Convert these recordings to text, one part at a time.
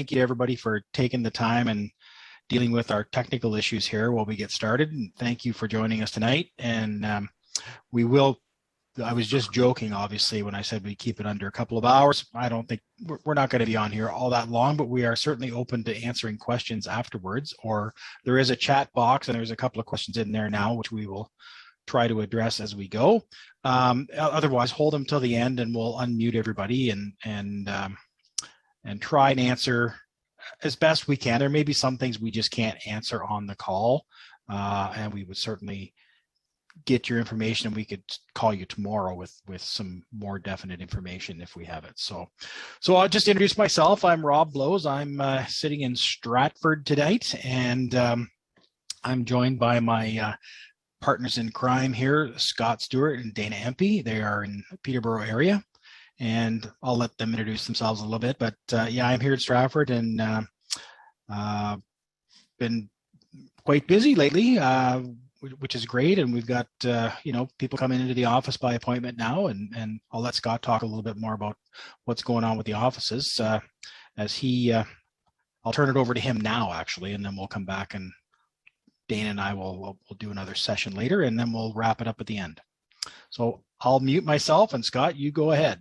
thank you to everybody for taking the time and dealing with our technical issues here while we get started. And thank you for joining us tonight. And I was just joking, obviously, when I said we keep it under a couple of hours. I don't think we're not going to be on here all that long, but we are certainly open to answering questions afterwards. Or there is a chat box, and there's a couple of questions in there now, which we will try to address as we go. Otherwise, hold them till the end, and we'll unmute everybody and try and answer as best we can. There may be some things we just can't answer on the call, and we would certainly get your information, and we could call you tomorrow with some more definite information if we have it. So I'll just introduce myself. I'm Rob Blows. I'm sitting in Stratford tonight, and I'm joined by my partners in crime here, Scott Stewart and Dana Empey. They are in the Peterborough area, and I'll let them introduce themselves a little bit. But yeah, I'm here at Stratford, and been quite busy lately, which is great. And we've got people coming into the office by appointment now, and I'll let Scott talk a little bit more about what's going on with the offices I'll turn it over to him now, actually, and then we'll come back, and Dana and I will do another session later, and then we'll wrap it up at the end. So I'll mute myself, and Scott, you go ahead.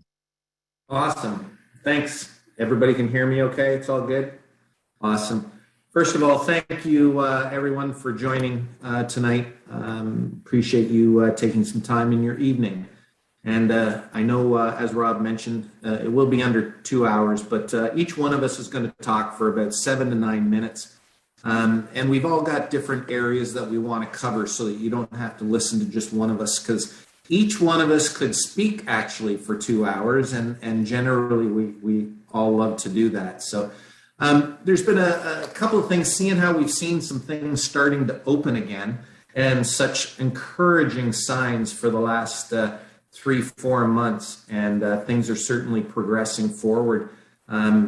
Awesome. Thanks. Everybody can hear me okay? It's all good? Awesome. First of all, thank you, everyone, for joining tonight. Appreciate you taking some time in your evening. And I know, as Rob mentioned, it will be under 2 hours, but each one of us is going to talk for about 7 to 9 minutes. And we've all got different areas that we want to cover so that you don't have to listen to just one of us, because each one of us could speak actually for 2 hours, and generally we all love to do that. So there's been a couple of things, seeing how we've seen some things starting to open again, and such encouraging signs for the last 3-4 months, and things are certainly progressing forward.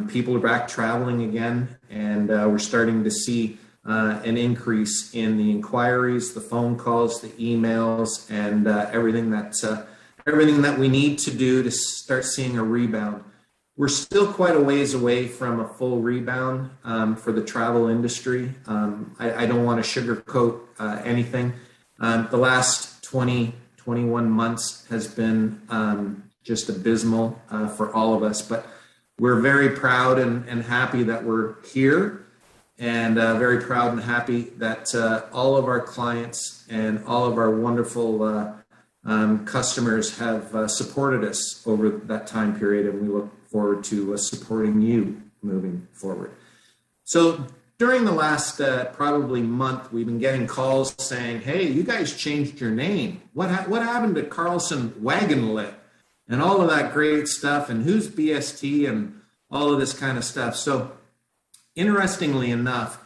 People are back traveling again, and we're starting to see an increase in the inquiries, the phone calls, the emails, and everything that we need to do to start seeing a rebound. We're still quite a ways away from a full rebound for the travel industry. I don't want to sugarcoat anything. The last 21 months has been just abysmal for all of us, but we're very proud and happy that we're here, and very proud and happy that all of our clients and all of our wonderful customers have supported us over that time period, and we look forward to supporting you moving forward. So during the last probably month, we've been getting calls saying, hey, you guys changed your name. What happened to Carlson Wagon Lip and all of that great stuff, and who's BST and all of this kind of stuff? So interestingly enough,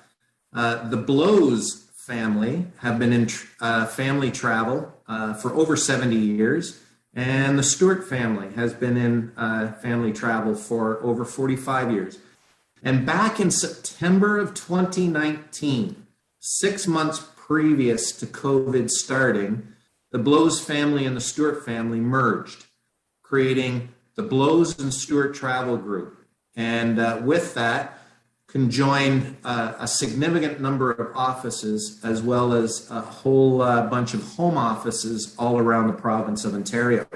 the Blows family have been in family travel for over 70 years. And the Stewart family has been in family travel for over 45 years. And back in September of 2019, 6 months previous to COVID starting, the Blows family and the Stewart family merged, creating the Blows and Stewart Travel Group. And with that, conjoined a significant number of offices, as well as a whole bunch of home offices all around the province of Ontario,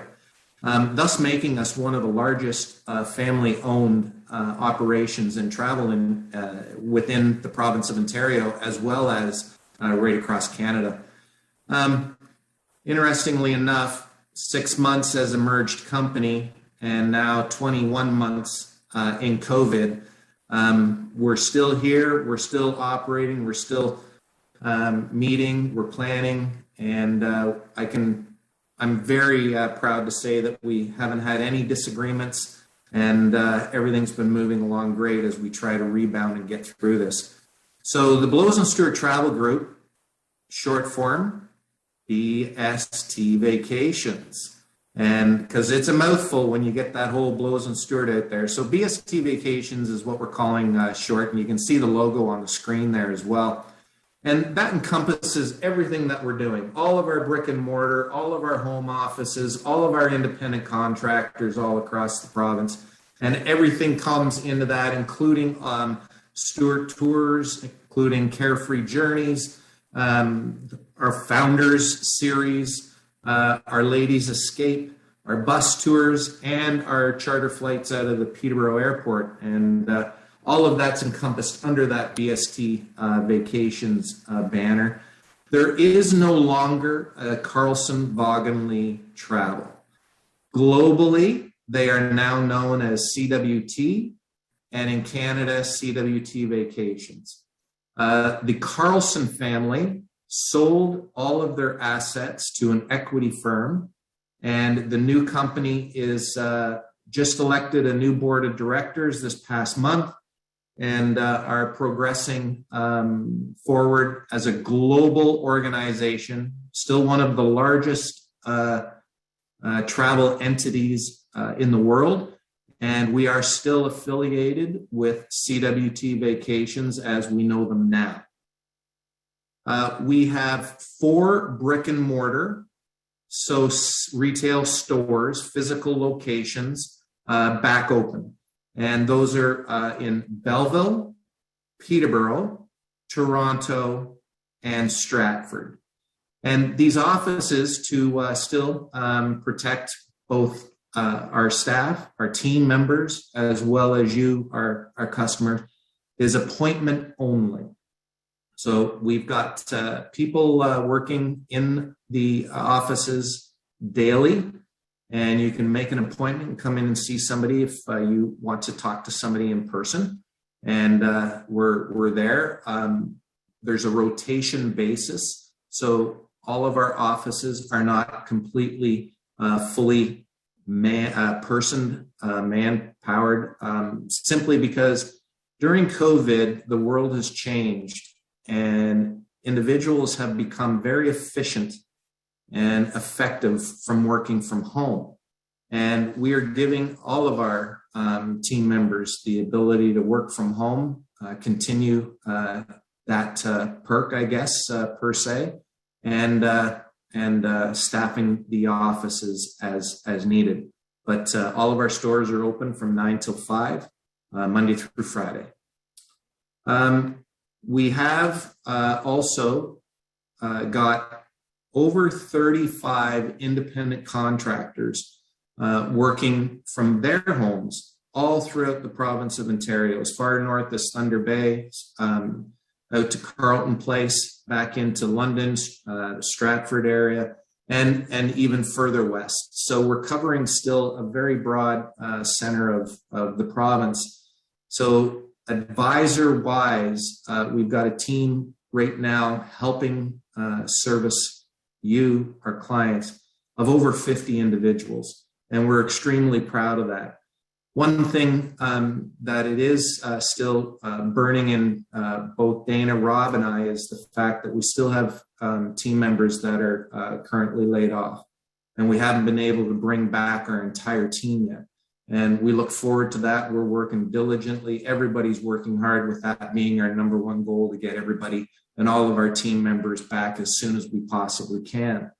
thus making us one of the largest family-owned operations in travel within the province of Ontario, as well as right across Canada. Interestingly enough, 6 months as a merged company, and now 21 months in COVID, we're still here, we're still operating, we're still meeting, we're planning, and I'm very proud to say that we haven't had any disagreements, and everything's been moving along great as we try to rebound and get through this. So the Blows and Stewart Travel Group, short form, BST Vacations. And because it's a mouthful when you get that whole Blows and Stewart out there. So BST Vacations is what we're calling short, and you can see the logo on the screen there as well. And that encompasses everything that we're doing, all of our brick and mortar, all of our home offices, all of our independent contractors all across the province. And everything comes into that, including Stewart Tours, including Carefree Journeys, our Founders Series, our Ladies Escape, our bus tours, and our charter flights out of the Peterborough Airport. And all of that's encompassed under that BST Vacations banner. There is no longer a Carlson Vaughanley Travel. Globally, they are now known as CWT, and in Canada, CWT Vacations. The Carlson family sold all of their assets to an equity firm, and the new company is just elected a new board of directors this past month, and are progressing forward as a global organization, still one of the largest travel entities in the world. And we are still affiliated with CWT Vacations as we know them now. We have 4 brick and mortar, so retail stores, physical locations back open. And those are in Belleville, Peterborough, Toronto, and Stratford. And these offices, to still protect both our staff, our team members, as well as you, our customers, is appointment only. So we've got people working in the offices daily, and you can make an appointment and come in and see somebody if you want to talk to somebody in person. And we're there. There's a rotation basis. So all of our offices are not completely fully man-powered, simply because during COVID, the world has changed and individuals have become very efficient and effective from working from home. And we are giving all of our team members the ability to work from home, continue that perk, I guess, per se, and staffing the offices as needed. But all of our stores are open from 9 till 5, Monday through Friday. We have also got over 35 independent contractors working from their homes all throughout the province of Ontario, as far north as Thunder Bay, out to Carleton Place, back into London, Stratford area, and even further west. So we're covering still a very broad center of the province. So advisor-wise, we've got a team right now helping service you, our clients, of over 50 individuals, and we're extremely proud of that. One thing that it is still burning in both Dana, Rob, and I is the fact that we still have team members that are currently laid off, and we haven't been able to bring back our entire team yet. And we look forward to that. We're working diligently. Everybody's working hard, with that being our number one goal, to get everybody and all of our team members back as soon as we possibly can.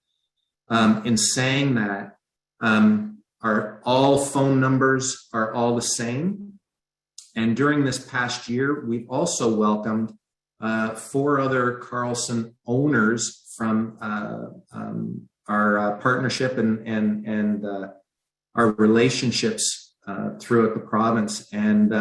In saying that, all phone numbers are all the same. And during this past year, we've also welcomed 4 other Carlson owners from our partnership and our relationships throughout the province. And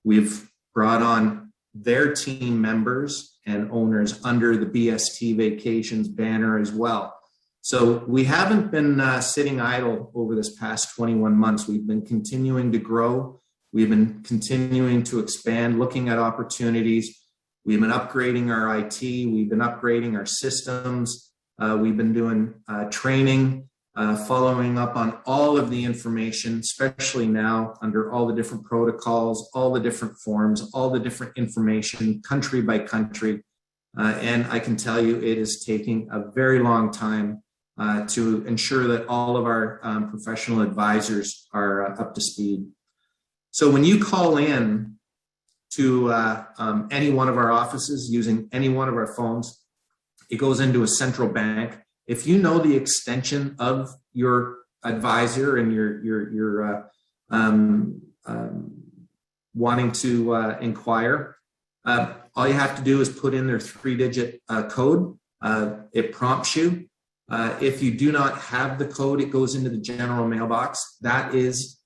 we've brought on their team members and owners under the BST Vacations banner as well. So we haven't been sitting idle over this past 21 months. We've been continuing to grow. We've been continuing to expand, looking at opportunities. We've been upgrading our IT. We've been upgrading our systems. We've been doing training, following up on all of the information, especially now under all the different protocols, all the different forms, all the different information, country by country. And I can tell you it is taking a very long time to ensure that all of our professional advisors are up to speed. So when you call in to any one of our offices using any one of our phones, it goes into a central bank. If you know the extension of your advisor and your wanting to inquire, all you have to do is put in their 3-digit code. It prompts you. If you do not have the code, it goes into the general mailbox. That is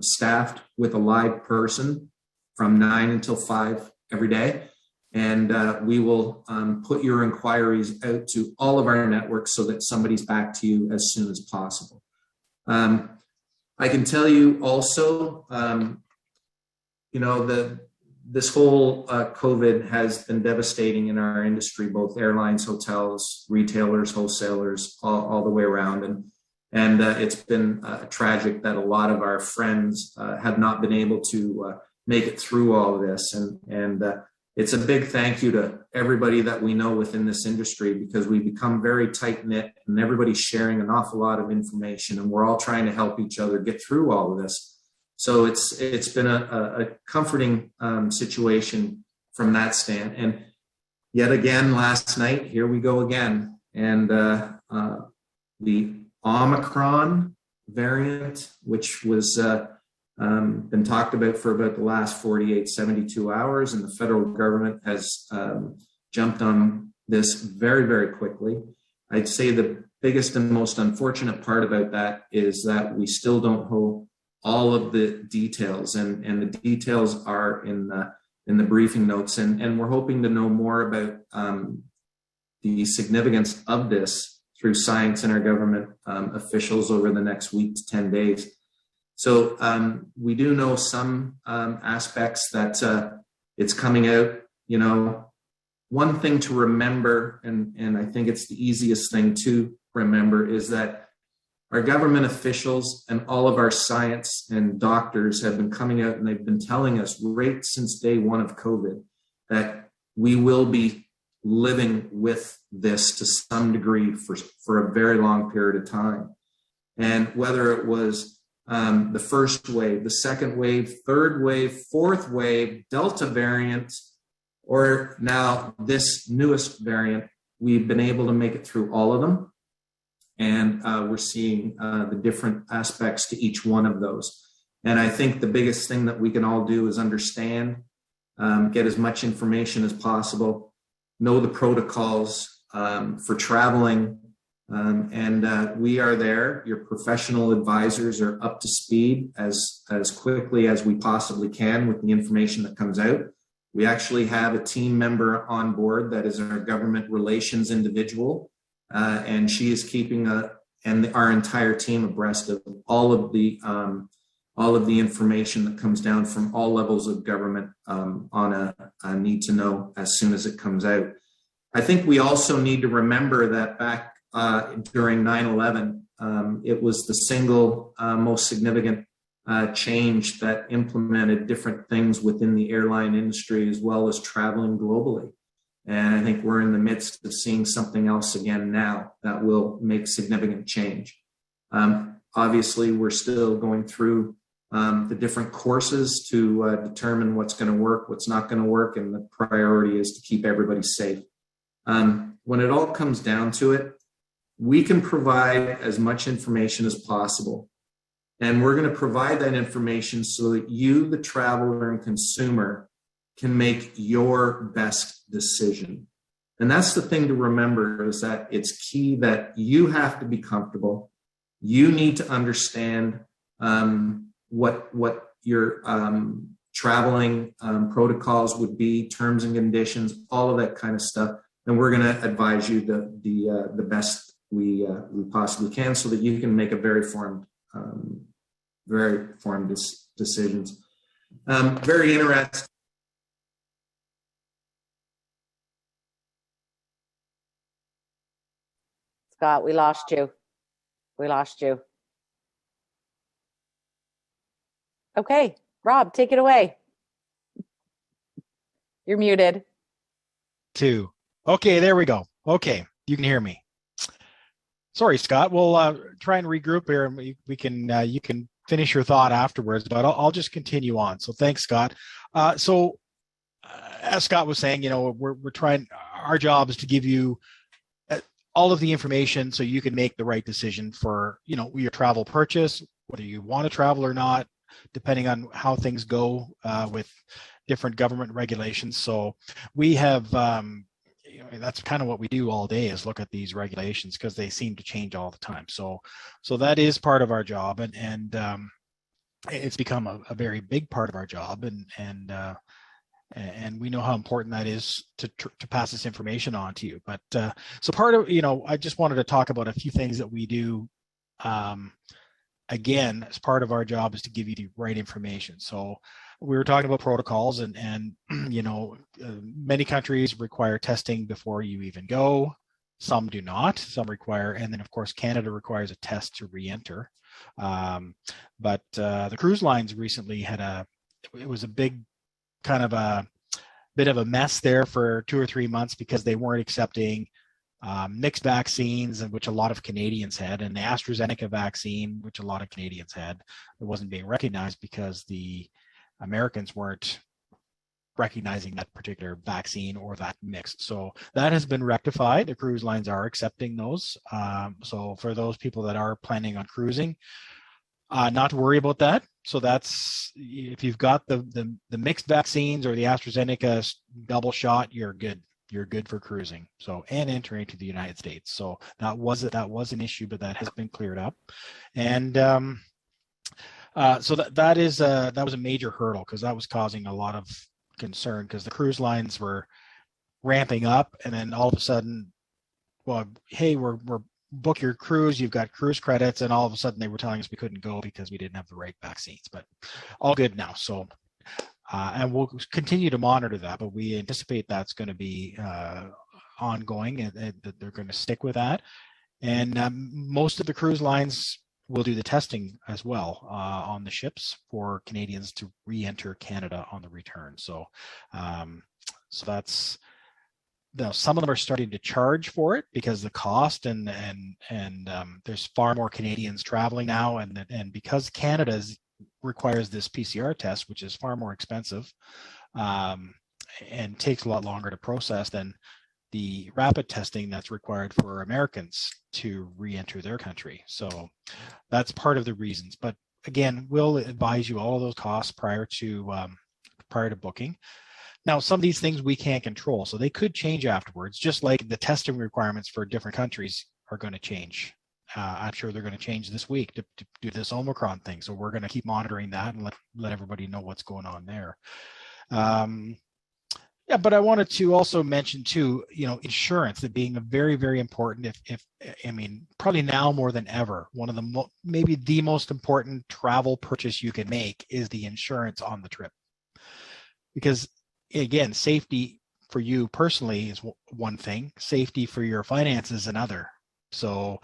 staffed with a live person from 9 until 5 every day. And we will put your inquiries out to all of our networks so that somebody's back to you as soon as possible. I can tell you also, this whole COVID has been devastating in our industry, both airlines, hotels, retailers, wholesalers, all the way around. And it's been tragic that a lot of our friends have not been able to make it through all of this. And it's a big thank you to everybody that we know within this industry, because we become very tight-knit and everybody's sharing an awful lot of information, and we're all trying to help each other get through all of this. So it's been a comforting situation from that stand. And yet again, last night, here we go again. And the Omicron variant, which was been talked about for about the last 48, 72 hours, and the federal government has jumped on this very, very quickly. I'd say the biggest and most unfortunate part about that is that we still don't know all of the details, and the details are in the briefing notes, and we're hoping to know more about the significance of this through science and our government officials over the next week to 10 days. So we do know some aspects that it's coming out. One thing to remember, and I think it's the easiest thing to remember, is that our government officials and all of our science and doctors have been coming out and they've been telling us right since day one of COVID that we will be living with this to some degree for a very long period of time. And whether it was the first wave, the second wave, third wave, fourth wave, Delta variant, or now this newest variant, we've been able to make it through all of them. And we're seeing the different aspects to each one of those. And I think the biggest thing that we can all do is understand, get as much information as possible, know the protocols for traveling. And we are there. Your professional advisors are up to speed as quickly as we possibly can with the information that comes out. We actually have a team member on board that is our government relations individual. And she is keeping our entire team abreast of all of the information that comes down from all levels of government on a need to know as soon as it comes out. I think we also need to remember that back during 9/11, it was the single most significant change that implemented different things within the airline industry as well as traveling globally. And I think we're in the midst of seeing something else again now that will make significant change. Obviously, we're still going through the different courses to determine what's going to work, what's not going to work, and the priority is to keep everybody safe. When it all comes down to it, we can provide as much information as possible. And we're going to provide that information so that you, the traveler and consumer, can make your best decision. And that's the thing to remember, is that it's key that you have to be comfortable. You need to understand what your traveling protocols would be, terms and conditions, all of that kind of stuff. And we're going to advise you the best we possibly can so that you can make a very informed decisions. Very interesting. Scott, we lost you. Okay, Rob, take it away. You're muted. 2. Okay, there we go. Okay, you can hear me. Sorry, Scott. We'll try and regroup here, and we can you can finish your thought afterwards, but I'll just continue on. So thanks, Scott. So as Scott was saying, we're trying. Our job is to give you all of the information so you can make the right decision for your travel purchase, whether you want to travel or not, depending on how things go with different government regulations. So we have, that's kind of what we do all day, is look at these regulations, because they seem to change all the time. So that is part of our job, and it's become a very big part of our job, and we know how important that is to pass this information on to you. But so part of, I just wanted to talk about a few things that we do. Again, as part of our job is to give you the right information. So we were talking about protocols, and many countries require testing before you even go. Some do not. Some require, and then of course Canada requires a test to re-enter. But the cruise lines recently it was a big kind of a bit of a mess there for 2 or 3 months, because they weren't accepting mixed vaccines, which a lot of Canadians had, and the AstraZeneca vaccine, which a lot of Canadians had. It wasn't being recognized because the Americans weren't recognizing that particular vaccine or that mix. So that has been rectified. The cruise lines are accepting those. So for those people that are planning on cruising, not to worry about that. So that's, if you've got the mixed vaccines or the AstraZeneca double shot, you're good. You're good for cruising. So, and entering to the United States. So that was an issue, but that has been cleared up. And so that was a major hurdle, because that was causing a lot of concern, because the cruise lines were ramping up, and then all of a sudden, well, hey, we're book your cruise, you've got cruise credits, and all of a sudden they were telling us we couldn't go because we didn't have the right vaccines. But all good now. So and we'll continue to monitor that, but we anticipate that's going to be ongoing, and that they're going to stick with that. And most of the cruise lines will do the testing as well on the ships for Canadians to re-enter Canada on the return. So that's, some of them are starting to charge for it because the cost, and there's far more Canadians traveling now, and because Canada requires this PCR test, which is far more expensive and takes a lot longer to process than the rapid testing that's required for Americans to re-enter their country. So that's part of the reasons. But again, we'll advise you all of those costs prior to booking. Now, some of these things we can't control, so they could change afterwards, just like the testing requirements for different countries are going to change. I'm sure they're going to change this week to do this Omicron thing. So we're going to keep monitoring that and let everybody know what's going on there. Yeah, but I wanted to also mention too, insurance, that being a very, very important, probably now more than ever, one of the maybe the most important travel purchase you can make is the insurance on the trip. Because again, safety for you personally is one thing, safety for your finances another. So,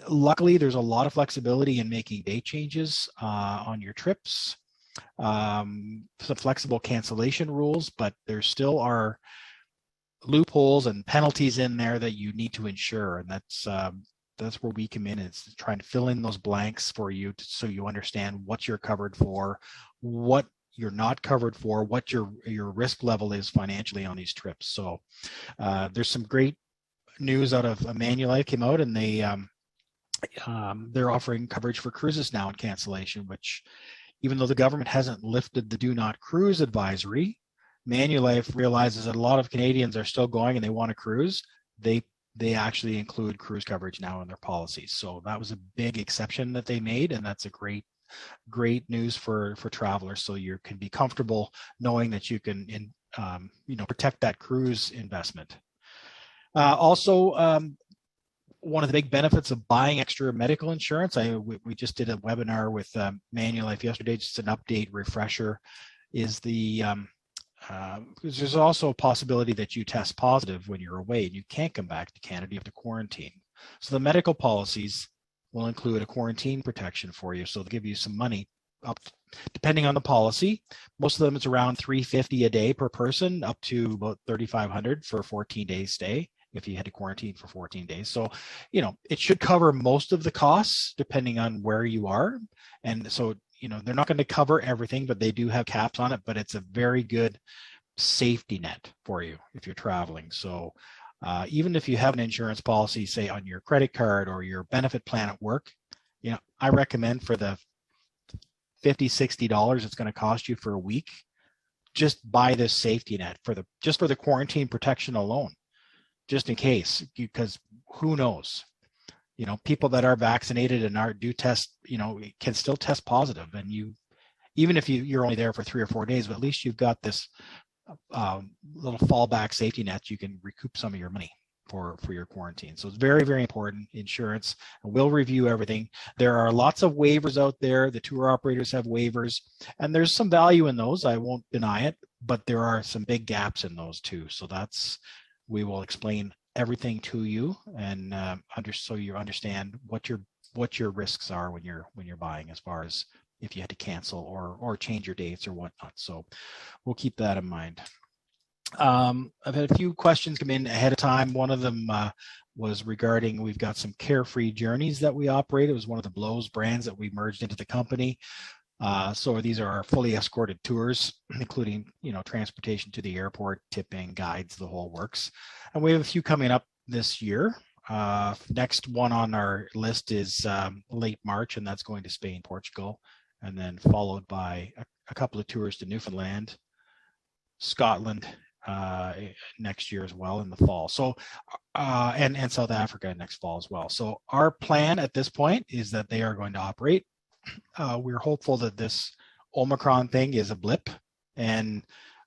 luckily there's a lot of flexibility in making date changes on your trips. Some flexible cancellation rules, but there still are loopholes and penalties in there that you need to ensure, and that's where we come in. It's trying to fill in those blanks for you so you understand what you're covered for, what you're not covered for, what your risk level is financially on these trips. So there's some great news out of Manulife came out, and they're offering coverage for cruises now in cancellation, which, even though the government hasn't lifted the do not cruise advisory, Manulife realizes that a lot of Canadians are still going and they want to cruise. They actually include cruise coverage now in their policies. So that was a big exception that they made, and that's a great news for travelers. So you can be comfortable knowing that you can protect that cruise investment. Also, one of the big benefits of buying extra medical insurance, we just did a webinar with Manulife yesterday, just an update refresher, is there's also a possibility that you test positive when you're away and you can't come back to Canada, you have to quarantine. So the medical policies will include a quarantine protection for you. So they'll give you some money up, depending on the policy. Most of them is around $350 a day per person, up to about $3,500 for a 14-day stay, if you had to quarantine for 14 days. So, it should cover most of the costs depending on where you are. And so, they're not going to cover everything, but they do have caps on it, but it's a very good safety net for you if you're traveling. So even if you have an insurance policy, say on your credit card or your benefit plan at work, I recommend for the $50-$60 it's going to cost you for a week. Just buy this safety net for the quarantine protection alone, just in case, because who knows? People that are vaccinated and do test, can still test positive, and even if you're only there for 3 or 4 days, but at least you've got this little fallback safety net. You can recoup some of your money for your quarantine. So it's very, very important. Insurance, and we'll review everything. There are lots of waivers out there. The tour operators have waivers, and there's some value in those. I won't deny it, but there are some big gaps in those too. So we will explain everything to you, and so you understand what your risks are when you're buying, as far as if you had to cancel or change your dates or whatnot. So we'll keep that in mind. I've had a few questions come in ahead of time. One of them was regarding, we've got some Carefree Journeys that we operate. It was one of the Blows brands that we merged into the company. So these are our fully escorted tours, including, transportation to the airport, tipping, guides, the whole works. And we have a few coming up this year. Next one on our list is late March, and that's going to Spain, Portugal, and then followed by a couple of tours to Newfoundland, Scotland, next year as well in the fall. So and South Africa next fall as well. So our plan at this point is that they are going to operate. We're hopeful that this Omicron thing is a blip, and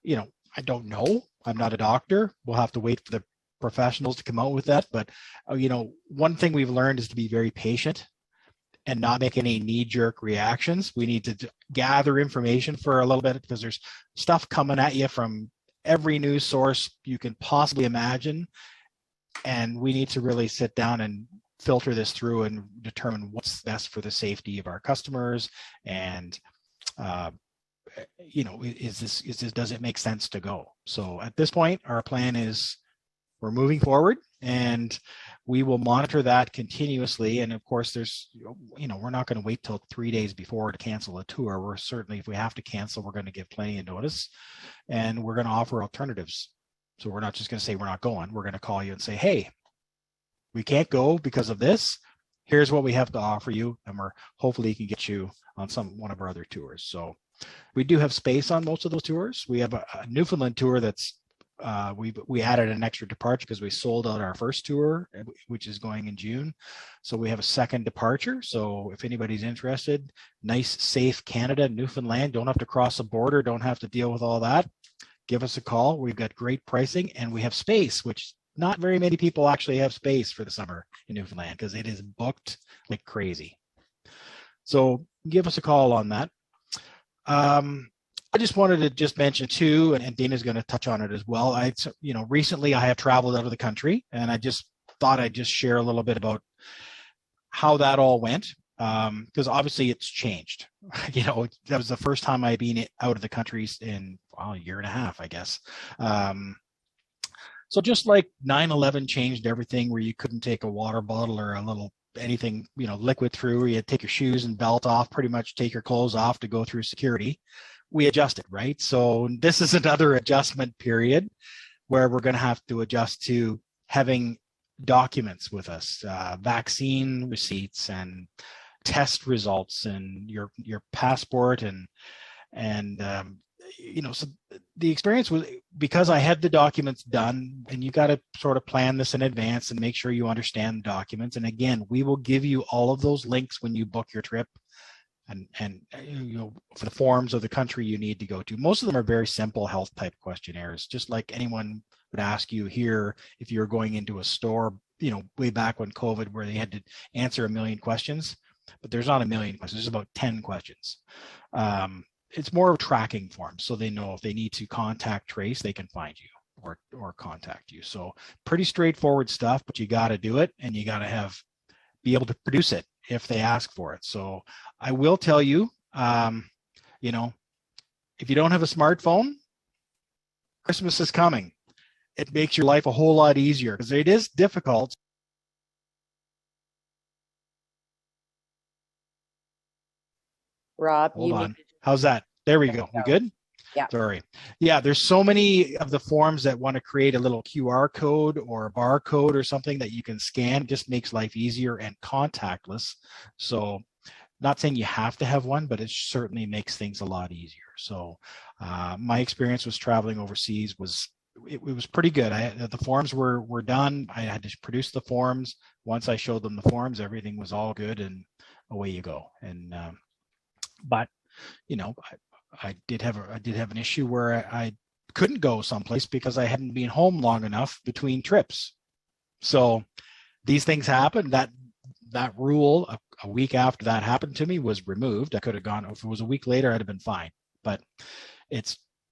I don't know. I'm not a doctor. We'll have to wait for the professionals to come out with that. But one thing we've learned is to be very patient and not make any knee-jerk reactions. We need to gather information for a little bit, because there's stuff coming at you from every news source you can possibly imagine, and we need to really sit down and filter this through and determine what's best for the safety of our customers, and does it make sense to go? So at this point, our plan is we're moving forward, and we will monitor that continuously. And of course, we're not going to wait till 3 days before to cancel a tour. We're certainly, if we have to cancel, we're going to give plenty of notice, and we're going to offer alternatives. So we're not just going to say we're not going. We're going to call you and say, hey, we can't go because of this. Here's what we have to offer you, and we're hopefully can get you on one of our other tours. So we do have space on most of those tours. We have a Newfoundland tour that's we added an extra departure because we sold out our first tour, which is going in June. So we have a second departure. So if anybody's interested, nice, safe Canada, Newfoundland, don't have to cross the border, don't have to deal with all that. Give us a call. We've got great pricing, and we have space, which not very many people actually have space for the summer in Newfoundland, because it is booked like crazy. So give us a call on that. I just wanted to mention too, and Dana's going to touch on it as well. Recently I have traveled out of the country, and I just thought I'd just share a little bit about how that all went, because obviously it's changed. That was the first time I'd been out of the country in a year and a half, I guess. So just like 9/11 changed everything, where you couldn't take a water bottle or a little anything, liquid through, or you had to take your shoes and belt off, pretty much take your clothes off to go through security. We adjusted, right? So this is another adjustment period where we're going to have to adjust to having documents with us, vaccine receipts and test results and your passport so the experience was, because I had the documents done, and you got to sort of plan this in advance and make sure you understand the documents. And again, we will give you all of those links when you book your trip, and for the forms of the country you need to go to. Most of them are very simple health type questionnaires, just like anyone would ask you here if you're going into a store, way back when COVID, where they had to answer 1 million questions, but there's not 1 million questions, there's about 10 questions. It's more of tracking forms, so they know if they need to contact trace, they can find you or contact you. So pretty straightforward stuff, but you got to do it, and you got to be able to produce it if they ask for it. So I will tell you, if you don't have a smartphone, Christmas is coming. It makes your life a whole lot easier, because it is difficult. Rob, hold on. How's that? There we go. We good? Yeah. Sorry. Yeah, there's so many of the forms that want to create a little QR code or a barcode or something that you can scan. It just makes life easier and contactless. So Not saying you have to have one, but it certainly makes things a lot easier. So my experience was traveling overseas was it was pretty good. The forms were done. I had to produce the forms. Once I showed them the forms, everything was all good, and away you go. And but I did have an issue where I couldn't go someplace because I hadn't been home long enough between trips. So these things happen. That rule a week after that happened to me was removed. I could have gone, if it was a week later, I'd have been fine. But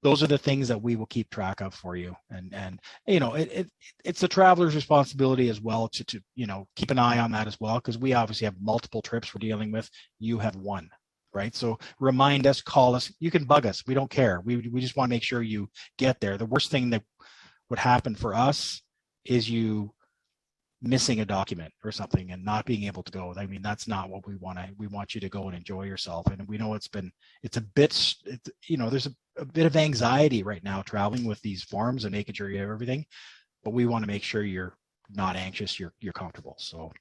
those are the things that we will keep track of for you. And it's the traveler's responsibility as well to keep an eye on that as well, because we obviously have multiple trips we're dealing with. You have one, right? So remind us, call us. You can bug us. We don't care. We just want to make sure you get there. The worst thing that would happen for us is you missing a document or something and not being able to go. I mean, that's not what we want. We want you to go and enjoy yourself. And we know there's a bit of anxiety right now traveling with these forms and making sure you have everything, but we want to make sure you're not anxious, you're comfortable. So,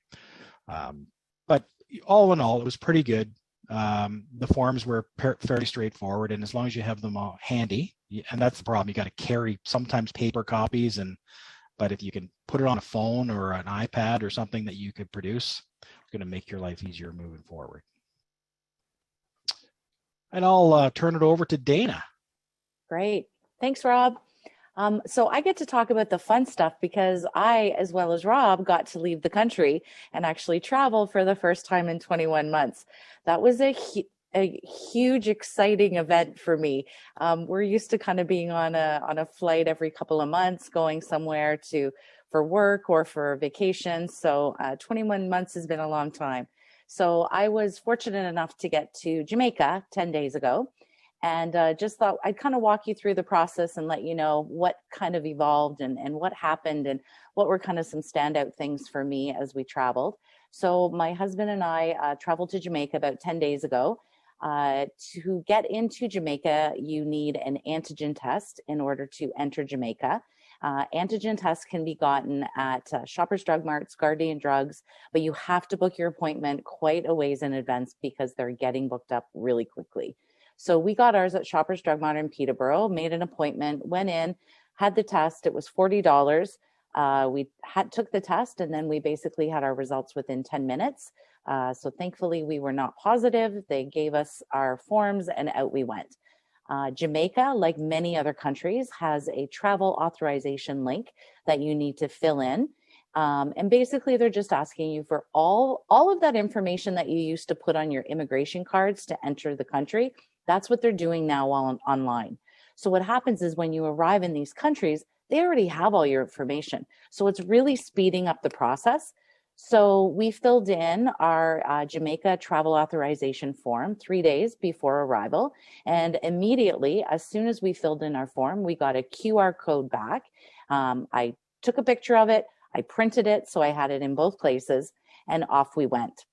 but all in all, it was pretty good. The forms were fairly straightforward, and as long as you have them all handy, and that's the problem, you got to carry sometimes paper copies, but if you can put it on a phone or an iPad or something that you could produce, it's going to make your life easier moving forward. And I'll turn it over to Dana. Great. Thanks, Rob. So I get to talk about the fun stuff because I, as well as Rob, got to leave the country and actually travel for the first time in 21 months. That was a huge, exciting event for me. We're used to kind of being on a flight every couple of months, going somewhere for work or for vacation. So 21 months has been a long time. So I was fortunate enough to get to Jamaica 10 days ago. And just thought I'd kind of walk you through the process and let you know what kind of evolved and what happened and what were kind of some standout things for me as we traveled. So my husband and I traveled to Jamaica about 10 days ago. To get into Jamaica, you need an antigen test in order to enter Jamaica. Antigen tests can be gotten at Shoppers Drug Marts, Guardian Drugs, but you have to book your appointment quite a ways in advance because they're getting booked up really quickly. So we got ours at Shoppers Drug Mart in Peterborough, made an appointment, went in, had the test. It was $40. We took the test, and then we basically had our results within 10 minutes. So thankfully, we were not positive. They gave us our forms, and out we went. Jamaica, like many other countries, has a travel authorization link that you need to fill in. And basically, they're just asking you for all of that information that you used to put on your immigration cards to enter the country. That's what they're doing now online. So what happens is when you arrive in these countries, they already have all your information. So it's really speeding up the process. So we filled in our Jamaica travel authorization form 3 days before arrival. And immediately, as soon as we filled in our form, we got a QR code back. I took a picture of it. I printed it, so I had it in both places, and off we went.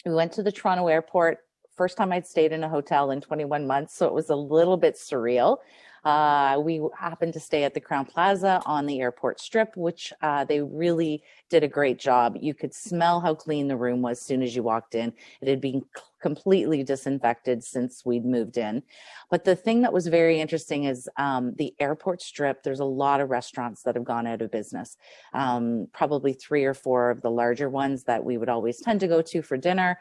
We went to the Toronto airport. First time I'd stayed in a hotel in 21 months, so it was a little bit surreal. We happened to stay at the Crown Plaza on the airport strip, which they really did a great job. You could smell how clean the room was as soon as you walked in. It had been completely disinfected since we'd moved in. But the thing that was very interesting is the airport strip, there's a lot of restaurants that have gone out of business. Probably 3 or 4 of the larger ones that we would always tend to go to for dinner.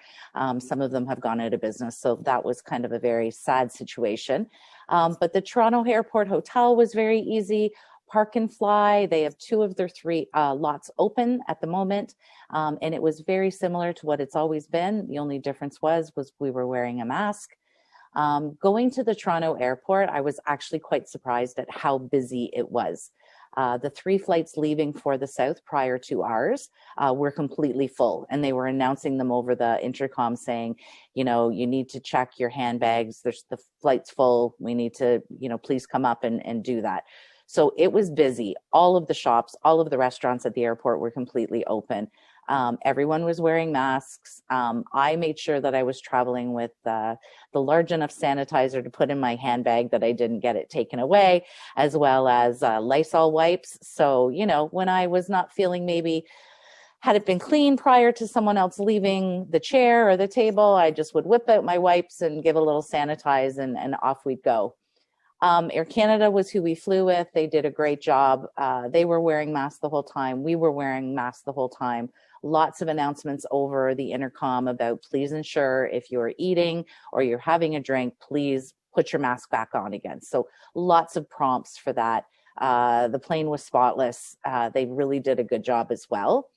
Some of them have gone out of business. So that was kind of a very sad situation. But the Toronto Airport Hotel was very easy. Park and Fly, they have 2 of their 3 lots open at the moment. And it was very similar to what it's always been. The only difference was we were wearing a mask. Going to the Toronto airport, I was actually quite surprised at how busy it was. The 3 flights leaving for the south prior to ours were completely full, and they were announcing them over the intercom saying, you need to check your handbags. The flight's full. We need to, please come up and do that. So it was busy. All of the shops, all of the restaurants at the airport were completely open. Everyone was wearing masks. I made sure that I was traveling with the large enough sanitizer to put in my handbag that I didn't get it taken away, as well as Lysol wipes. So, when I was not feeling maybe Had it been clean prior to someone else leaving the chair or the table, I just would whip out my wipes and give a little sanitize, and off we'd go. Air Canada was who we flew with. They did a great job. They were wearing masks the whole time. We were wearing masks the whole time. Lots of announcements over the intercom about please ensure if you're eating or you're having a drink, please put your mask back on again. So lots of prompts for that. The plane was spotless. They really did a good job as well.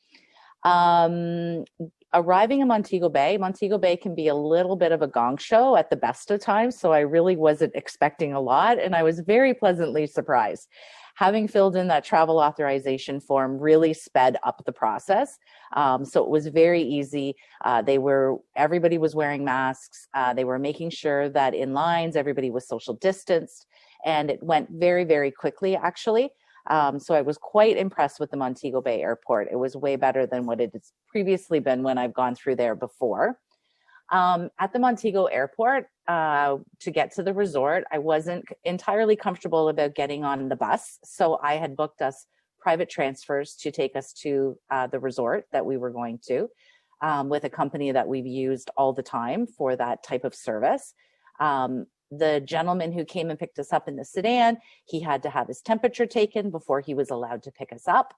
Arriving in Montego Bay can be a little bit of a gong show at the best of times. So I really wasn't expecting a lot, and I was very pleasantly surprised. Having filled in that travel authorization form really sped up the process. So it was very easy. Everybody was wearing masks. They were making sure that in lines, everybody was social distanced, and it went very, very quickly, actually. So I was quite impressed with the Montego Bay Airport. It was way better than what it has previously been when I've gone through there before. At the Montego Airport, to get to the resort, I wasn't entirely comfortable about getting on the bus. So I had booked us private transfers to take us to the resort that we were going to, with a company that we've used all the time for that type of service. The gentleman who came and picked us up in the sedan, he had to have his temperature taken before he was allowed to pick us up.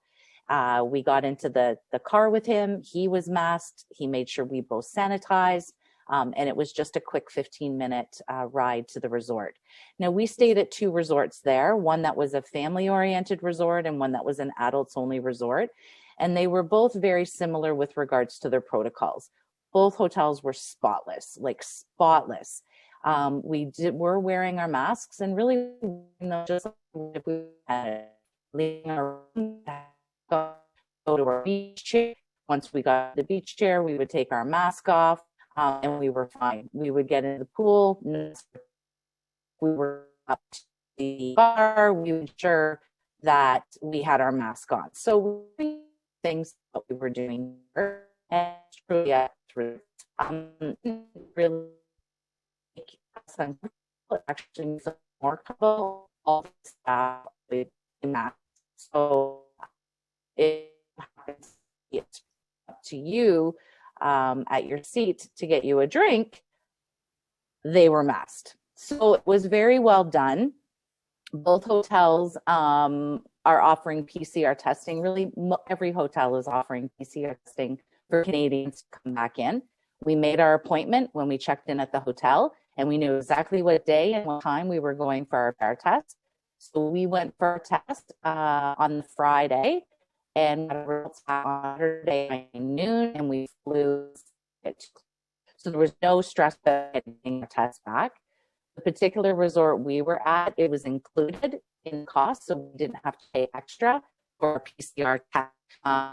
We got into the car with him. He was masked. He made sure we both sanitized. And it was just a quick 15-minute ride to the resort. Now, we stayed at two resorts there, one that was a family-oriented resort and one that was an adults-only resort. And they were both very similar with regards to their protocols. Both hotels were spotless, like spotless. We're wearing our masks, and really, just like if we had leaving our room, go to our beach chair. Once we got the beach chair, we would take our mask off, and we were fine. We would get in the pool. We were up to the bar. We would ensure that we had our mask on. So things that we were doing, and really, really. Actually more comfortable, all the staff with masks. So it happens, it's up to you at your seat to get you a drink. They were masked. So it was very well done. Both hotels are offering PCR testing. Really, every hotel is offering PCR testing for Canadians to come back in. We made our appointment when we checked in at the hotel, and we knew exactly what day and what time we were going for our test. So we went for our test on the Friday, and got results on Saturday at noon, and we flew. So there was no stress about getting the test back. The particular resort we were at, it was included in the cost, so we didn't have to pay extra for a PCR test.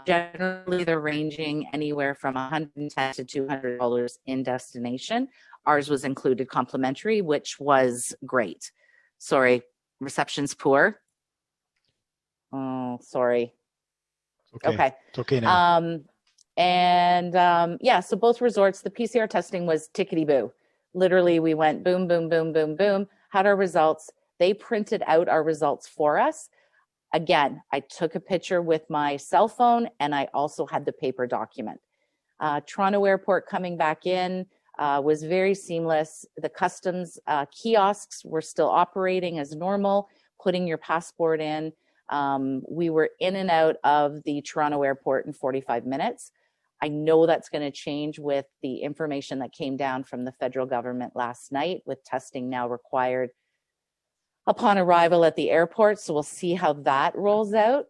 Generally, they're ranging anywhere from $110 to $200 in destination. Ours was included complimentary, which was great. Sorry, reception's poor. Oh, sorry. Okay. It's okay now. Yeah, so both resorts, the PCR testing was tickety-boo. Literally, we went boom, boom, boom, boom, boom, had our results. They printed out our results for us. Again, I took a picture with my cell phone, and I also had the paper document. Toronto Airport coming back in was very seamless. The customs kiosks were still operating as normal, putting your passport in. We were in and out of the Toronto Airport in 45 minutes. I know that's going to change with the information that came down from the federal government last night, with testing now required upon arrival at the airport. So we'll see how that rolls out.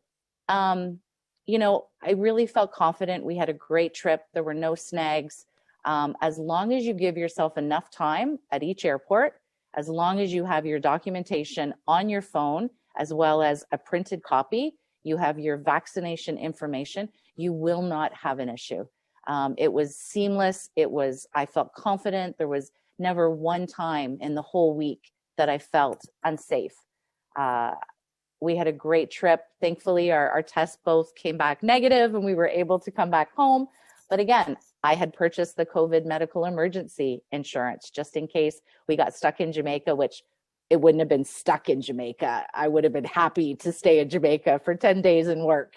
You know, I really felt confident. We had a great trip. There were no snags. As long as you give yourself enough time at each airport, as long as you have your documentation on your phone, as well as a printed copy, you have your vaccination information, you will not have an issue. It was seamless. I felt confident. There was never one time in the whole week that I felt unsafe. We had a great trip. Thankfully, our tests both came back negative and we were able to come back home. But again, I had purchased the COVID medical emergency insurance just in case we got stuck in Jamaica, which it wouldn't have been stuck in Jamaica. I would have been happy to stay in Jamaica for 10 days and work.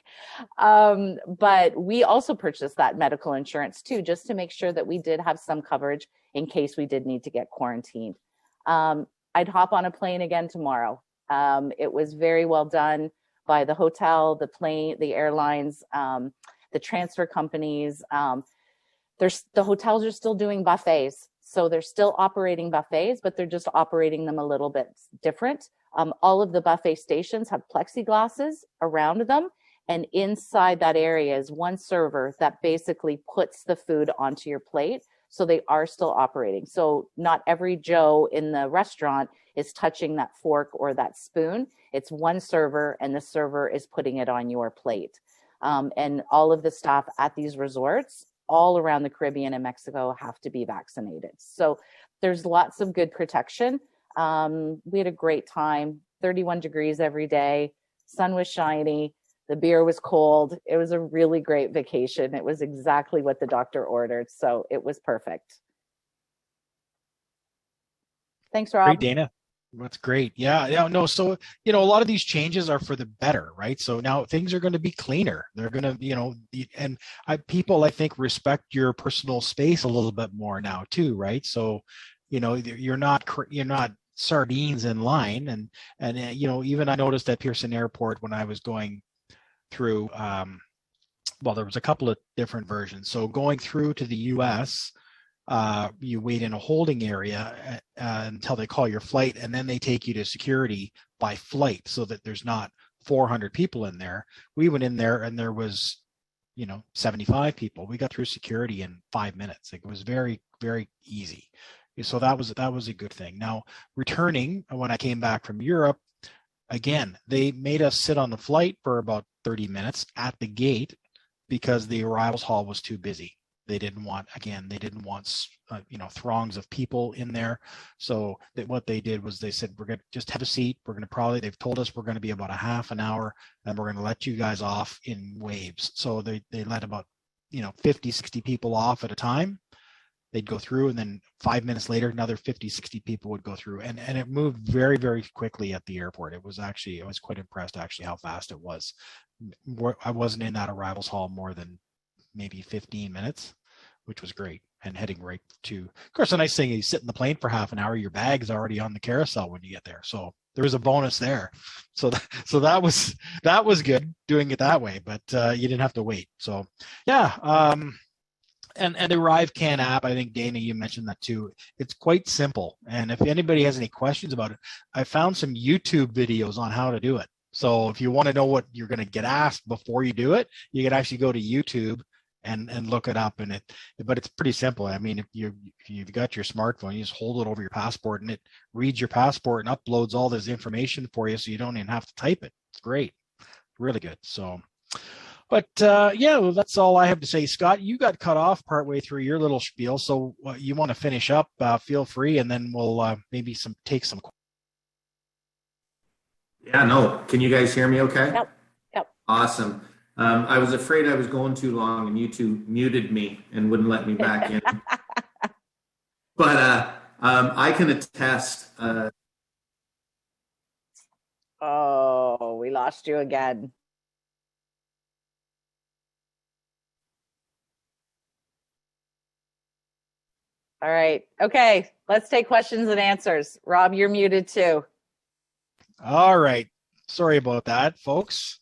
But we also purchased that medical insurance too, just to make sure that we did have some coverage in case we did need to get quarantined. I'd hop on a plane again tomorrow. It was very well done by the hotel, the plane, the airlines, the transfer companies. The hotels are still doing buffets. So they're still operating buffets, but they're just operating them a little bit different. All of the buffet stations have plexiglasses around them. And inside that area is one server that basically puts the food onto your plate. So they are still operating. So not every Joe in the restaurant is touching that fork or that spoon. It's one server, and the server is putting it on your plate. And all of the staff at these resorts all around the Caribbean and Mexico have to be vaccinated. So there's lots of good protection. We had a great time, 31 degrees every day. Sun was shiny. The beer was cold. It was a really great vacation. It was exactly what the doctor ordered. So it was perfect. Thanks, Rob. Great, Dana. That's great. Yeah, no. So, a lot of these changes are for the better, right? So now things are going to be cleaner. They're going to, and people, I think, respect your personal space a little bit more now too, right? So, you're not sardines in line. And even I noticed at Pearson Airport when I was going through, there was a couple of different versions. So going through to the US, you wait in a holding area until they call your flight, and then they take you to security by flight so that there's not 400 people in there. We went in there and there was, 75 people. We got through security in 5 minutes. It was very, very easy. So that was a good thing. Now, returning, when I came back from Europe, again, they made us sit on the flight for about 30 minutes at the gate because the arrivals hall was too busy. They didn't want throngs of people in there. So what they did was they said, we're going to just have a seat. They've told us we're going to be about a half an hour, and we're going to let you guys off in waves. So they let about, 50, 60 people off at a time. They'd go through, and then 5 minutes later, another 50, 60 people would go through. And it moved very, very quickly at the airport. I was quite impressed actually how fast it was. I wasn't in that arrivals hall more than maybe 15 minutes, which was great. And heading right to, of course, the nice thing is you sit in the plane for half an hour, your bag's already on the carousel when you get there. So there was a bonus there. So that was good doing it that way, but you didn't have to wait. So yeah. And the ArriveCan app, I think, Dana, you mentioned that too. It's quite simple. And if anybody has any questions about it, I found some YouTube videos on how to do it. So if you want to know what you're going to get asked before you do it, you can actually go to YouTube and look it up. But it's pretty simple. I mean, if you've got your smartphone, you just hold it over your passport and it reads your passport and uploads all this information for you, so you don't even have to type it. It's great. Really good. So, but that's all I have to say. Scott, you got cut off partway through your little spiel. So you want to finish up, feel free, and then we'll maybe take some. Yeah, no. Can you guys hear me okay? Yep. Awesome. I was afraid I was going too long and you two muted me and wouldn't let me back in. But I can attest. Oh, we lost you again. All right. Okay. Let's take questions and answers. Rob, you're muted too. All right. Sorry about that, folks.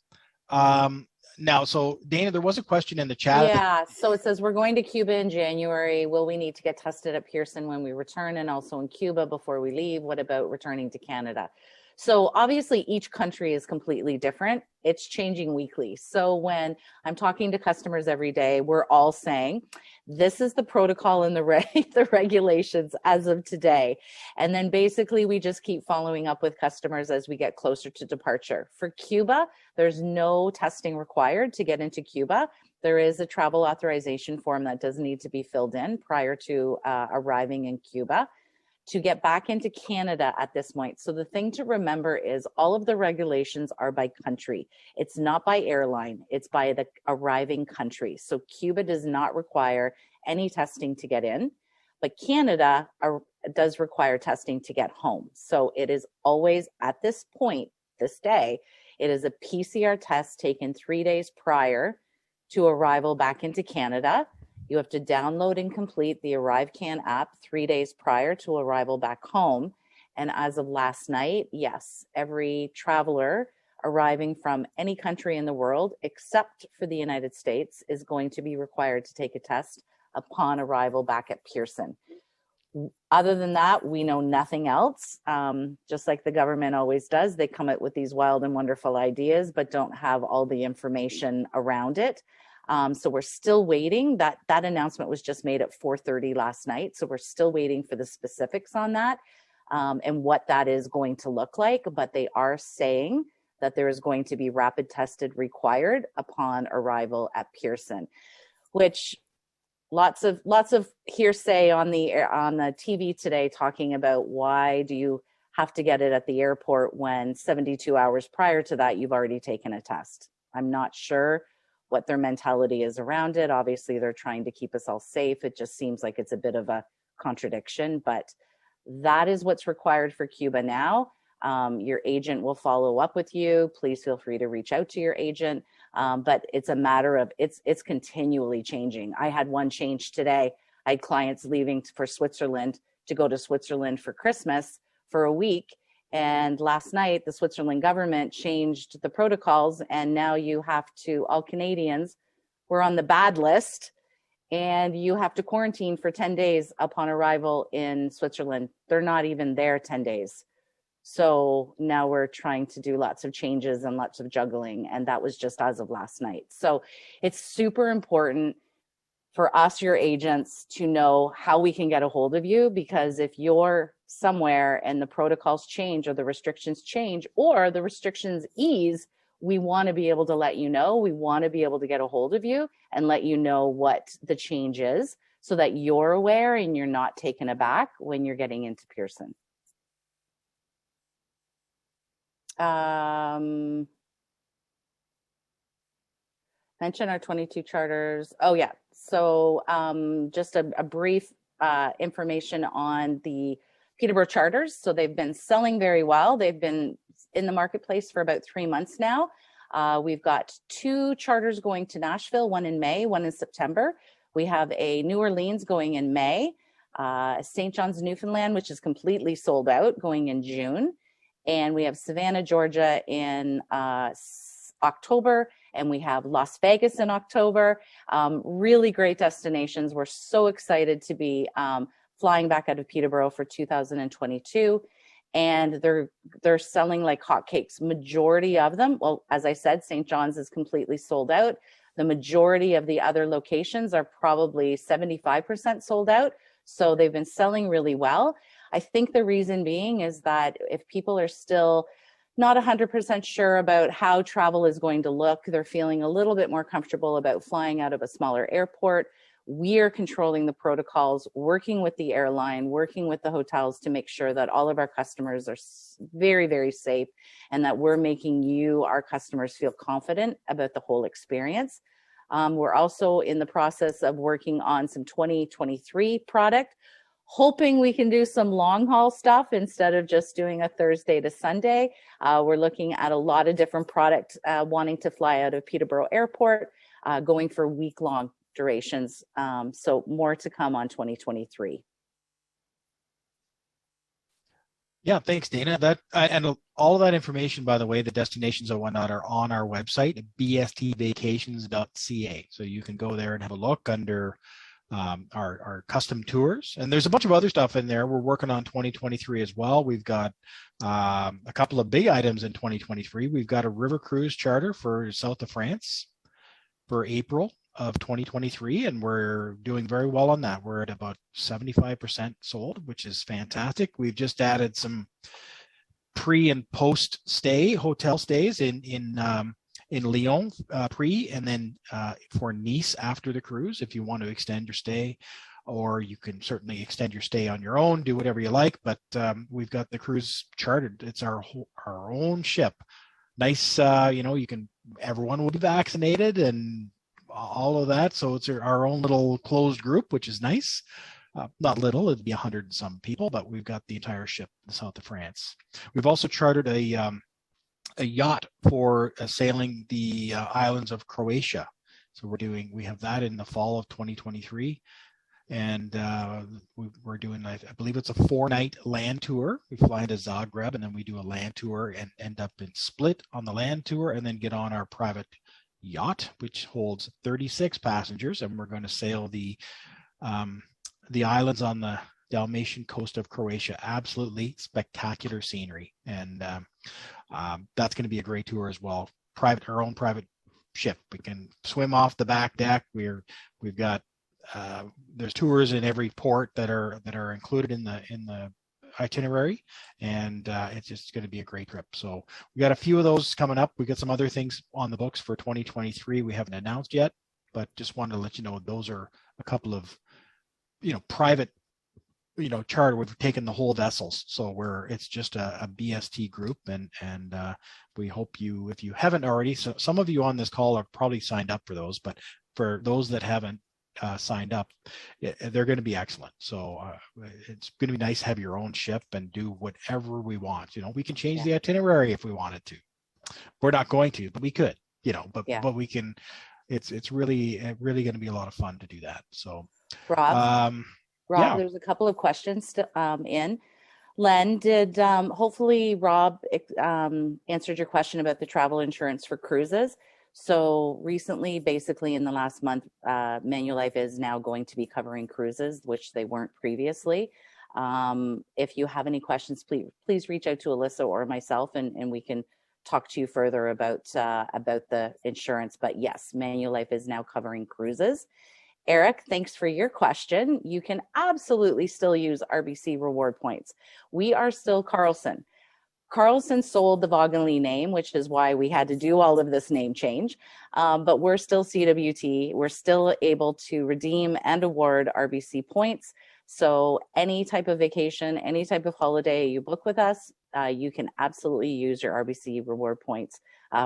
Now, so Dana, there was a question in the chat. Yeah. So it says, we're going to Cuba in January. Will we need to get tested at Pearson when we return, and also in Cuba before we leave? What about returning to Canada? So obviously each country is completely different. It's changing weekly. So when I'm talking to customers every day, we're all saying, this is the protocol and the regulations as of today. And then basically we just keep following up with customers as we get closer to departure. For Cuba, there's no testing required to get into Cuba. There is a travel authorization form that does need to be filled in prior to arriving in Cuba to get back into Canada at this point. So the thing to remember is all of the regulations are by country. It's not by airline, it's by the arriving country. So Cuba does not require any testing to get in, but Canada does require testing to get home. So it is always at this point, this day, it is a PCR test taken 3 days prior to arrival back into Canada. You have to download and complete the ArriveCan app 3 days prior to arrival back home. And as of last night, yes, every traveler arriving from any country in the world, except for the United States, is going to be required to take a test upon arrival back at Pearson. Other than that, we know nothing else. Just like the government always does, they come up with these wild and wonderful ideas, but don't have all the information around it. So we're still waiting. That announcement was just made at 4:30 last night. So we're still waiting for the specifics on that and what that is going to look like. But they are saying that there is going to be rapid tested required upon arrival at Pearson, which lots of hearsay on the TV today talking about why do you have to get it at the airport when 72 hours prior to that you've already taken a test. I'm not sure what their mentality is around it. Obviously, they're trying to keep us all safe. It just seems like it's a bit of a contradiction, but that is what's required for Cuba now. Your agent will follow up with you. Please feel free to reach out to your agent. But it's a matter of, it's continually changing. I had one change today. I had clients leaving for Switzerland to go to Switzerland for Christmas for a week. And last night, the Switzerland government changed the protocols. And now you have to, all Canadians were on the bad list. And you have to quarantine for 10 days upon arrival in Switzerland. They're not even there 10 days. So now we're trying to do lots of changes and lots of juggling. And that was just as of last night. So it's super important for us, your agents, to know how we can get a hold of you, because if you're somewhere and the protocols change or the restrictions change or the restrictions ease, we want to be able to let you know. We want to be able to get a hold of you and let you know what the change is so that you're aware and you're not taken aback when you're getting into Pearson. Mention our 22 charters. Oh yeah. So just a brief information on the Peterborough Charters. So they've been selling very well. They've been in the marketplace for about 3 months now. We've got 2 charters going to Nashville, one in May, one in September. We have a New Orleans going in May, St. John's, Newfoundland, which is completely sold out, going in June. And we have Savannah, Georgia in October, and we have Las Vegas in October. Really great destinations. We're so excited to be flying back out of Peterborough for 2022. And they're selling like hotcakes. Majority of them, well, as I said, St. John's is completely sold out. The majority of the other locations are probably 75% sold out. So they've been selling really well. I think the reason being is that if people are still not 100% sure about how travel is going to look, they're feeling a little bit more comfortable about flying out of a smaller airport. We are controlling the protocols, working with the airline, working with the hotels to make sure that all of our customers are very, very safe and that we're making you, our customers, feel confident about the whole experience. We're also in the process of working on some 2023 product, hoping we can do some long haul stuff instead of just doing a Thursday to Sunday. We're looking at a lot of different product wanting to fly out of Peterborough Airport, going for week-long durations. So more to come on 2023. Yeah, thanks, Dana. And all of that information, by the way, the destinations and whatnot are on our website, bstvacations.ca. So you can go there and have a look under our custom tours. And there's a bunch of other stuff in there. We're working on 2023 as well. We've got a couple of big items in 2023. We've got a river cruise charter for south of France for April of 2023, and we're doing very well on that. We're at about 75% sold, which is fantastic. We've just added some pre and post stay hotel stays in Lyon pre, and then for Nice after the cruise if you want to extend your stay, or you can certainly extend your stay on your own, do whatever you like. But we've got the cruise chartered. It's our own ship. Nice, everyone will be vaccinated and all of that. So it's our own little closed group, which is nice. Not little, it'd be 100 and some people, but we've got the entire ship in the south of France. We've also chartered a yacht for sailing the islands of Croatia. So we have that in the fall of 2023. And we're doing, I believe it's a 4-night land tour. We fly into Zagreb and then we do a land tour and end up in Split on the land tour and then get on our private yacht, which holds 36 passengers. And we're going to sail the islands on the Dalmatian coast of Croatia. Absolutely spectacular scenery. And that's going to be a great tour as well. Our own private ship. We can swim off the back deck. We've got there's tours in every port that are included in the itinerary, and it's just going to be a great trip. So we got a few of those coming up. We got some other things on the books for 2023 we haven't announced yet, but just wanted to let you know those are a couple of private charter. We've taken the whole vessels, so it's just a BST group, and we hope if you haven't already, so some of you on this call are probably signed up for those, but for those that haven't signed up, they're going to be excellent. So it's going to be nice to have your own ship and do whatever we want. We can change the itinerary if we wanted to. We're not going to, but we could. But we can. It's really going to be a lot of fun to do that. So Rob, there's a couple of questions in. Len, hopefully Rob answered your question about the travel insurance for cruises. So recently, basically in the last month, Manulife is now going to be covering cruises, which they weren't previously. If you have any questions, please reach out to Alyssa or myself, and we can talk to you further about the insurance. But yes, Manulife is now covering cruises. Eric, thanks for your question. You can absolutely still use RBC reward points. We are still Carlson. Carlson sold the Vaughan name, which is why we had to do all of this name change. But we're still CWT. We're still able to redeem and award RBC points. So any type of vacation, any type of holiday you book with us, you can absolutely use your RBC reward points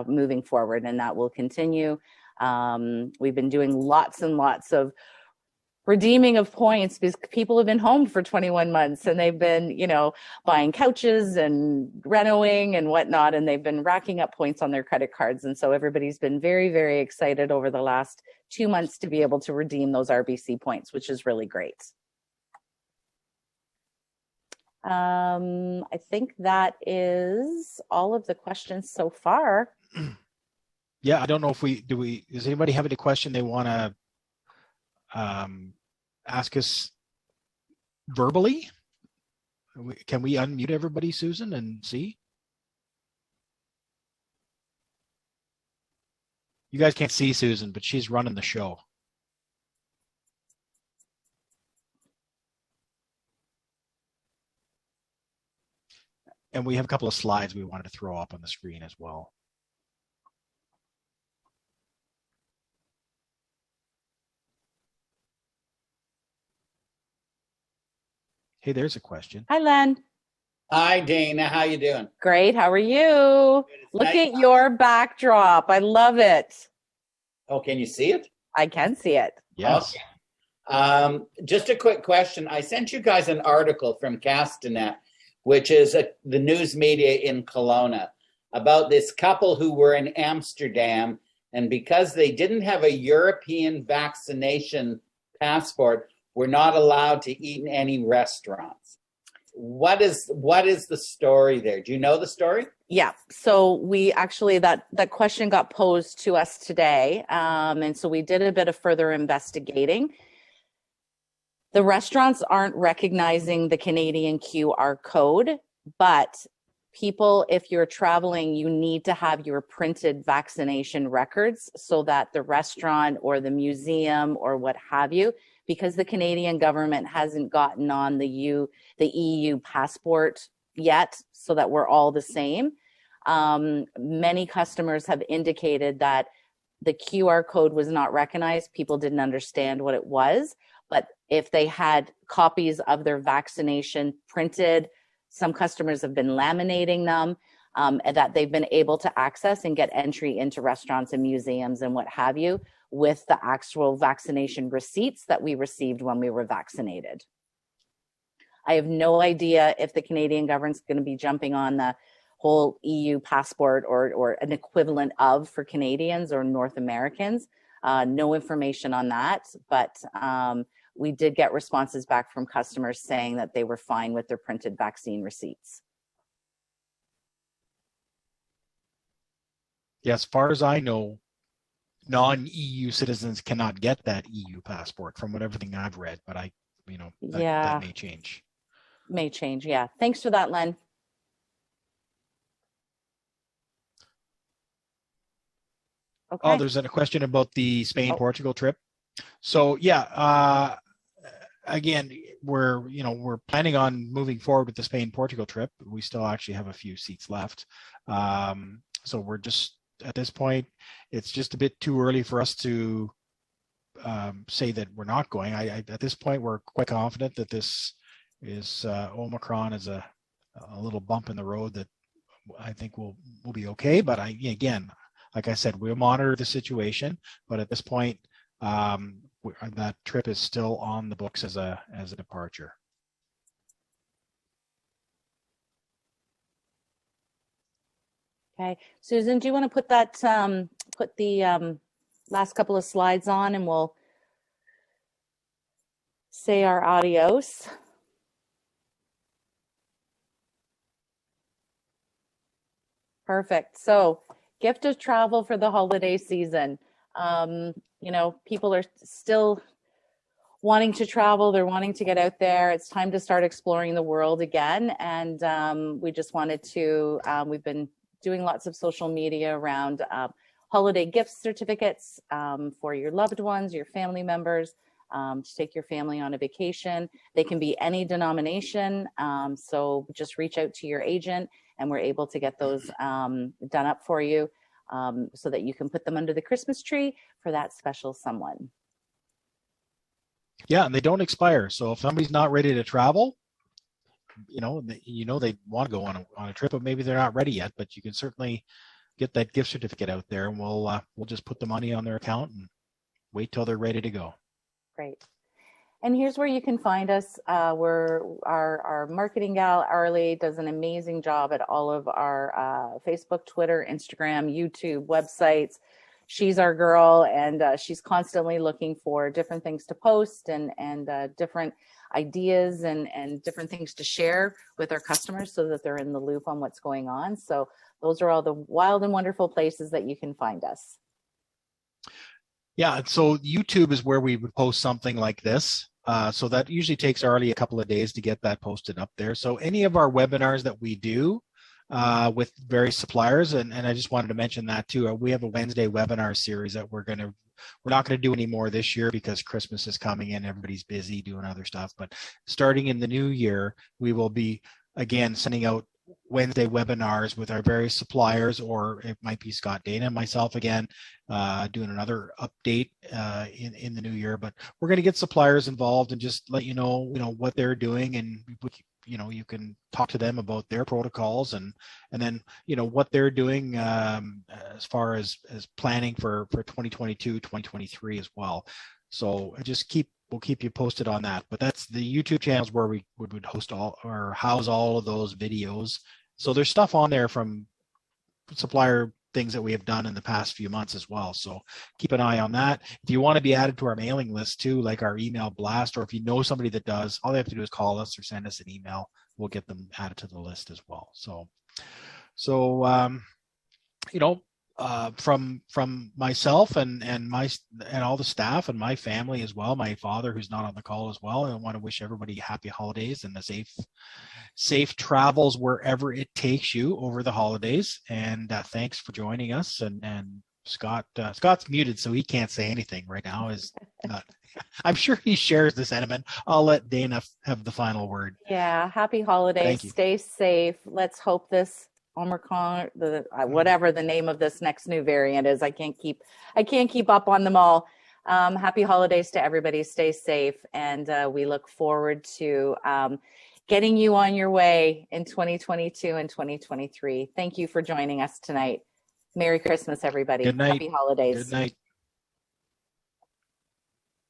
moving forward, and that will continue. We've been doing lots and lots of redeeming of points because people have been home for 21 months and they've been, buying couches and renoing and whatnot, and they've been racking up points on their credit cards. And so everybody's been very, very excited over the last 2 months to be able to redeem those RBC points, which is really great. I think that is all of the questions so far. Yeah, I don't know if does anybody have any question they want to ask us verbally? Can we unmute everybody, Susan, and see? You guys can't see Susan, but she's running the show. And we have a couple of slides we wanted to throw up on the screen as well. Hey, there's a question. Hi, Len. Hi, Dana. How you doing? Great. How are you? Look at your backdrop. I love it. Oh, can you see it? I can see it. Yes. Okay. Just a quick question. I sent you guys an article from Castanet, which is the news media in Kelowna, about this couple who were in Amsterdam, and because they didn't have a European vaccination passport, were not allowed to eat in any restaurants. What is the story there? Do you know the story? Yeah. So we actually, that question got posed to us today. And so we did a bit of further investigating. The restaurants aren't recognizing the Canadian QR code, but people, if you're traveling, you need to have your printed vaccination records so that the restaurant or the museum or what have you, because the Canadian government hasn't gotten on the EU passport yet, so that we're all the same. Many customers have indicated that the QR code was not recognized. People didn't understand what it was, but if they had copies of their vaccination printed, some customers have been laminating them, and that they've been able to access and get entry into restaurants and museums and what have you with the actual vaccination receipts that we received when we were vaccinated. I have no idea if the Canadian government's going to be jumping on the whole EU passport or an equivalent of for Canadians or North Americans. No information on that, but we did get responses back from customers saying that they were fine with their printed vaccine receipts. Yeah, as far as I know, non-EU citizens cannot get that EU passport from everything I've read, but that may change. May change, yeah. Thanks for that, Len. Okay. Oh, there's a question about the Spain-Portugal trip. So yeah, again, we're planning on moving forward with the Spain-Portugal trip. We still actually have a few seats left. So we're just, at this point, it's just a bit too early for us to say that we're not going. At this point, we're quite confident that this is Omicron is a little bump in the road that I think will be okay. But again, like I said, we'll monitor the situation. But at this point, that trip is still on the books as a departure. Okay, Susan, do you want to put that put the last couple of slides on, and we'll say our adios. Perfect. So, gift of travel for the holiday season. People are still wanting to travel. They're wanting to get out there. It's time to start exploring the world again. And we just wanted to, we've been doing lots of social media around holiday gift certificates for your loved ones, your family members, to take your family on a vacation. They can be any denomination. So just reach out to your agent and we're able to get those done up for you so that you can put them under the Christmas tree for that special someone. Yeah, and they don't expire. So if somebody's not ready to travel, they want to go on a trip, but maybe they're not ready yet. But you can certainly get that gift certificate out there, and we'll just put the money on their account and wait till they're ready to go. Great. And here's where you can find us. Our marketing gal, Arlie, does an amazing job at all of our Facebook, Twitter, Instagram, YouTube, websites. She's our girl, and she's constantly looking for different things to post and different ideas and different things to share with our customers so that they're in the loop on what's going on. So those are all the wild and wonderful places that you can find us. Yeah, so YouTube is where we would post something like this. So that usually takes Arlie a couple of days to get that posted up there. So any of our webinars that we do with various suppliers, and I just wanted to mention that too. We have a Wednesday webinar series that we're not going to do anymore this year because Christmas is coming and everybody's busy doing other stuff. But starting in the new year, we will be again sending out Wednesday webinars with our various suppliers, or it might be Scott, Dana, and myself again, doing another update in the new year. But we're going to get suppliers involved and just let you know what they're doing, and you can talk to them about their protocols and then what they're doing as far as planning for 2022, 2023 as well. So we'll keep you posted on that. But that's the YouTube channels where we would host all or house all of those videos. So there's stuff on there from supplier things that we have done in the past few months as well. So keep an eye on that. If you want to be added to our mailing list too, like our email blast, or if you know somebody that does, all they have to do is call us or send us an email. We'll get them added to the list as well. From myself and all the staff and my family as well, my father who's not on the call as well, I want to wish everybody happy holidays and a safe travels wherever it takes you over the holidays. And thanks for joining us. And Scott's muted, so he can't say anything right now. I'm sure he shares the sentiment. I'll let Dana have the final word. Yeah, happy holidays. Stay safe. Let's hope this Omicron, whatever the name of this next new variant is, I can't keep up on them all. Happy holidays to everybody. Stay safe, and we look forward to getting you on your way in 2022 and 2023. Thank you for joining us tonight. Merry Christmas, everybody. Good night. Happy holidays. Good night.